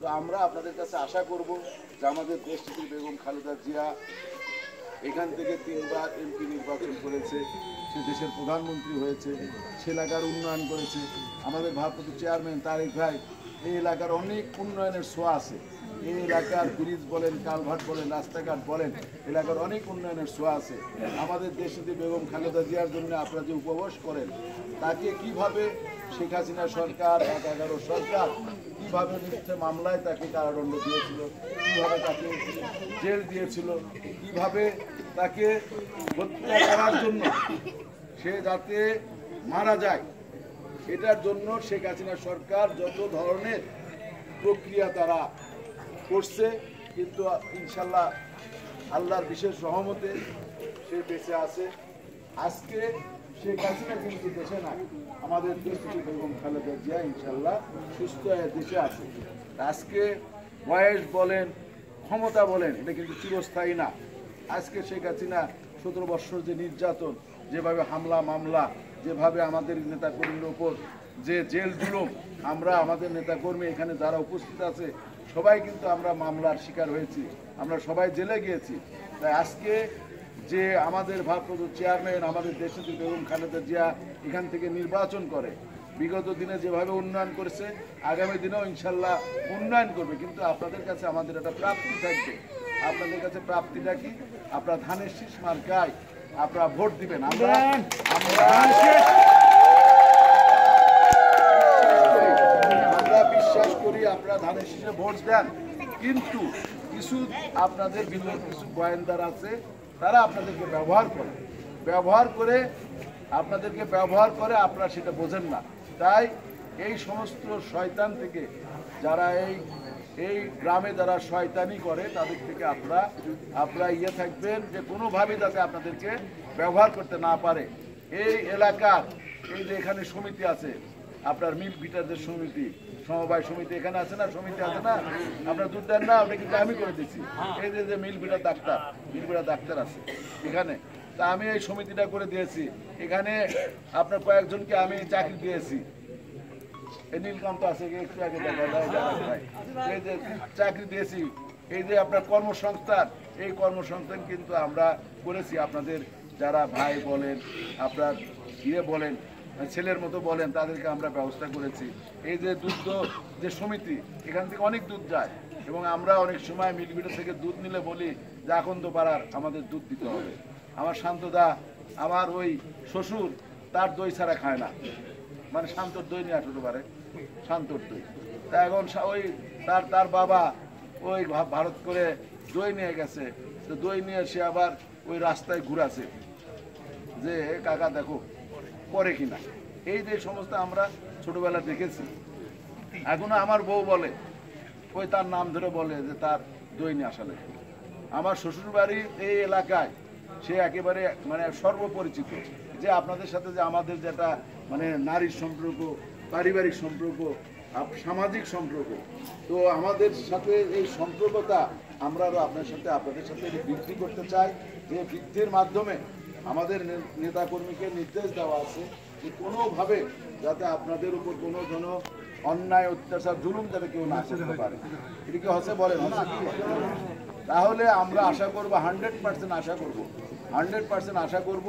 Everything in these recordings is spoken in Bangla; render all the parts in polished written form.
তো আমরা আপনাদের কাছে আশা করব যে আমাদের দেশটির বেগম খালেদা জিয়া এখান থেকে 3বার এমপি নির্বাচন করেছে, সে দেশের প্রধানমন্ত্রী হয়েছে, সে এলাকার উন্নয়ন করেছে। আমাদের ভারপ্রাপ্ত চেয়ারম্যান তারেক ভাই এই এলাকার অনেক উন্নয়নের ছোঁয়া আছে। এই এলাকার ব্রিজ বলেন, কালভার্ট বলেন, রাস্তাঘাট বলেন, এলাকার অনেক উন্নয়নের ছোঁয়া আছে। আমাদের দেশটিতে বেগম খালেদা জিয়ার জন্য আপনারা যে উপবাস করেন, তাকে কিভাবে শেখ হাসিনা সরকার 11 সরকার কিভাবে মিথ্যে মামলায় তাকে কারাদণ্ড দিয়েছিল, কিভাবে তাকে জেল দিয়েছিল, কিভাবে তাকে হত্যা করার জন্য সে যাতে মারা যায়, এটার জন্য শেখ হাসিনা সরকার যত ধরনের প্রক্রিয়া তারা করছে, কিন্তু ইনশাল্লাহ আল্লাহর বিশেষ রহমতে সে বেঁচে আছে। আজকে শেখ হাসিনা কিন্তু দেশে নাই, আমাদের দেশটি বেগম খালেদা জিয়া ইনশাল্লাহ সুস্থ হয়ে দেশে আছে। আজকে বয়স বলেন, ক্ষমতা বলেন, এটা কিন্তু চিরস্থায়ী না। আজকে শেখ হাসিনা 17 বছর যে নির্যাতন, যেভাবে হামলা মামলা, যেভাবে আমাদের নেতাকর্মীর ওপর যে জেল জুলুম, আমরা আমাদের নেতাকর্মী এখানে যারা উপস্থিত আছে সবাই কিন্তু আমরা মামলার শিকার হয়েছি, আমরা সবাই জেলে গিয়েছি। তাই আজকে যে আমাদের ভারপ্রাপ্ত চেয়ারম্যান আমাদের দেশে বেগম খালেদা জিয়া এখান থেকে নির্বাচন করে, বিগত দিনে যেভাবে উন্নয়ন করেছে আগামী দিনেও ইনশাল্লাহ উন্নয়ন করবে। কিন্তু আপনাদের কাছে আমাদের একটা প্রাপ্তি থাকবে। আপনাদের কাছে প্রাপ্তিটা কি? আপনারা ধানের শীষ মার্কায় আপনারা ভোট দিবেন। আমরা বিশ্বাস করি আপনারা ধানের শীষে ভোট দেন, কিন্তু কিছু আপনাদের ভিতরে কিছু গোয়েন্দার আছে, তারা আপনাদেরকে ব্যবহার করে আপনারা সেটা বোঝেন না। তাই এই সমস্ত শয়তান থেকে যারা এই গ্রামে যারা শয়তানি করে, তাদের থেকে আপনারা ইয়ে থাকবেন যে কোনোভাবেই যাতে আপনাদেরকে ব্যবহার করতে না পারে। এই এলাকার এই যে এখানে সমিতি আছে, আপনার মিল বিটারদের সমিতি, সমবায় সমিতি এখানে আছে না, সমিতি আছে না, আপনার দুধ দেন না, ওটা কিন্তু আমি করে দিচ্ছি। এই যে মিল বিটার ডাক্তার আছে এখানে, তা আমি এই সমিতিটা করে দিয়েছি। এখানে আপনার কয়েকজনকে আমি চাকরি দিয়েছি, এই নীলকান্ত আছে একটু আগে এই যে চাকরি দিয়েছি। এই যে আপনার কর্মসংস্থান, এই কর্মসংস্থান কিন্তু আমরা করেছি। আপনাদের যারা ভাই বলেন, আপনার ইয়ে বলেন, ছেলের মতো বলেন, তাদেরকে আমরা ব্যবস্থা করেছি। এই যে দুধ যে সমিতি, এখান থেকে অনেক দুধ যায়, এবং আমরা অনেক সময় মিলবিটা থেকে দুধ নিলে বলি যে আকন্দ পাড়ার আমাদের দুধ দিতে হবে। আমার শান্তদা, আমার ওই শ্বশুর, তার দই ছাড়া খায় না, মানে শান্তর দই নিয়ে আসতে পারে, শান্তর দই। তা এখন ওই তার বাবা ওই ভারত করে দই নিয়ে গেছে, তো দই নিয়ে সে আবার ওই রাস্তায় ঘুরাছে যে কাকা দেখো করে কিনা। এই যে সমস্ত আমরা ছোটবেলা দেখেছি। এখনো আমার বউ বলে, ওই তার নাম ধরে বলে যে তার দই নিয়ে আসা লাগে। আমার শ্বশুরবাড়ির এই এলাকায় সে একেবারে মানে সর্বপরিচিত, যে আপনাদের সাথে যে আমাদের যেটা মানে নারীর সম্পর্ক, পারিবারিক সম্পর্ক, সামাজিক সম্পর্ক, তো আমাদের সাথে এই সম্পর্কটা আমরা আপনাদের সাথে বৃদ্ধি করতে চাই। যে বৃদ্ধির মাধ্যমে আমাদের নেতাকর্মীকে নির্দেশ দেওয়া আছে যে কোনোভাবে যাতে আপনাদের উপর কোনো অন্যায় অত্যাচার জুলুম যাতে কেউ না করতে পারে। এটা কি হচ্ছে বলেন? তাহলে আমরা আশা করবো 100% আশা করব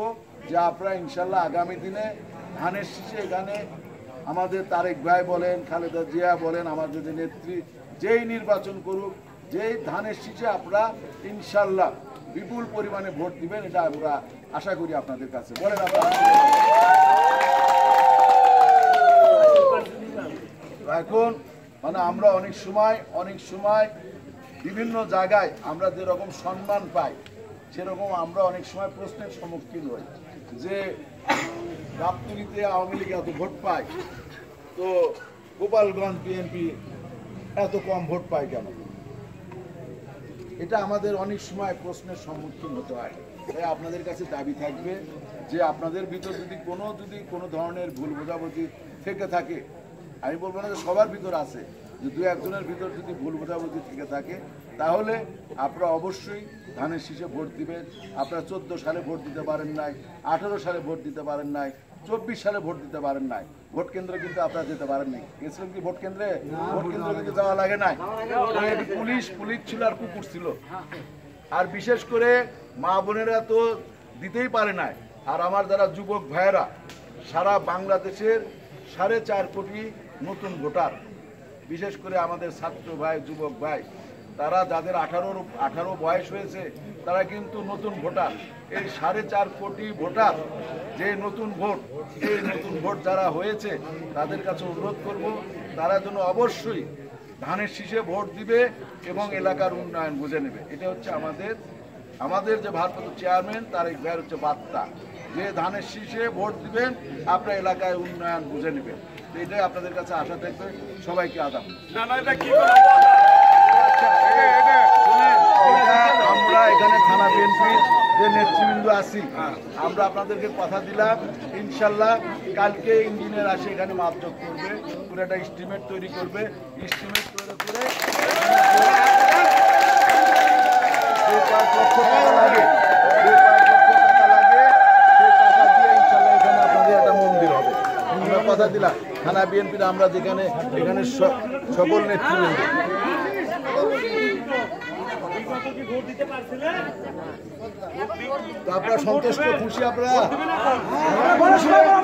যে আপনারা ইনশাল্লাহ আগামী দিনে ধানের শীষে এখানে আমাদের তারেক ভাই বলেন, খালেদা জিয়া বলেন, আমাদের যে নেত্রী যেই নির্বাচন করুক, যেই ধানের শীষে আপনারা ইনশাল্লাহ বিপুল পরিমাণে ভোট দিবেন, এটা আমরা আশা করি আপনাদের কাছে। বলেন আপনারা। এখন মানে আমরা অনেক সময় বিভিন্ন জায়গায় আমরা যেরকম সম্মান পাই, সেরকম আমরা অনেক সময় প্রশ্নের সম্মুখীন হই যে গাবতলীতে আওয়ামী লীগ এত ভোট পায়, তো গোপালগঞ্জ বিএনপি এত কম ভোট পায় কেন? এটা আমাদের অনেক সময় প্রশ্নের সম্মুখীন হতে হয়। তাই আপনাদের কাছে দাবি থাকবে যে আপনাদের ভিতর যদি কোনো ধরনের ভুল বোঝাবুঝি থেকে থাকে, আমি বলবো না যে সবার ভিতর আছে, যে 2-1 ভিতর যদি ভুল বোঝাবুঝি থেকে থাকে, তাহলে আপনারা অবশ্যই ধানের শীষে ভোট দিবেন। আপনারা 14 সালে ভোট দিতে পারেন নাই, 18 সালে ভোট দিতে পারেন নাই, 24 সালে ভোট দিতে পারেন নাই। ভোট কেন্দ্রে কিন্তু আপনারা যেতে পারেননি। গেছিলেন কি ভোট কেন্দ্রে? ভোট কেন্দ্রে কিন্তু যাওয়া লাগে নাই। পুলিশ ছিল আর কুকুর ছিল। আর বিশেষ করে মা বোনেরা তো দিতেই পারে নাই। আর আমার যারা যুবক ভাইয়েরা, সারা বাংলাদেশের 4.5 কোটি নতুন ভোটার, বিশেষ করে আমাদের ছাত্র ভাই, যুবক ভাই, তারা যাদের 18 বয়স হয়েছে তারা কিন্তু নতুন ভোটার। এই 4.5 কোটি ভোটার যে নতুন ভোট, এই নতুন ভোট যারা হয়েছে তাদের কাছে অনুরোধ করব তারা যেন অবশ্যই ধানের শীষে ভোট দিবে এবং এলাকার উন্নয়ন বুঝে নেবে। এটা হচ্ছে আমাদের যে ভারপ্রাপ্ত চেয়ারম্যান তারেক ভাইয়ের হচ্ছে বার্তা, যে ধানের শীষে ভোট দিবেন, আপনার এলাকায় উন্নয়ন বুঝে নেবেন। এটাই আপনাদের কাছে আশা থাকবে। সবাইকে আদাব। আমরা এখানে থানা বিএনপির যে নেতৃবৃন্দ আছি, আমরা আপনাদেরকে কথা দিলাম ইনশাল্লাহ কালকে ইঞ্জিনিয়ার আসে এখানে মাপযোগ করবে, পুরো একটা এস্টিমেট তৈরি করবে। এস্টিমেট তৈরি করে যে 5 লক্ষ টাকা লাগে, সেই টাকা দিয়ে ইনশাল্লাহ এখানে আপনাদের একটা মন্দির হবে। আমরা কথা দিলাম থানা বিএনপির আমরা যেখানে এখানে সকল নেতৃবৃন্দ। আপনারা সন্তুষ্ট, খুশি? আপনারা সবাইকে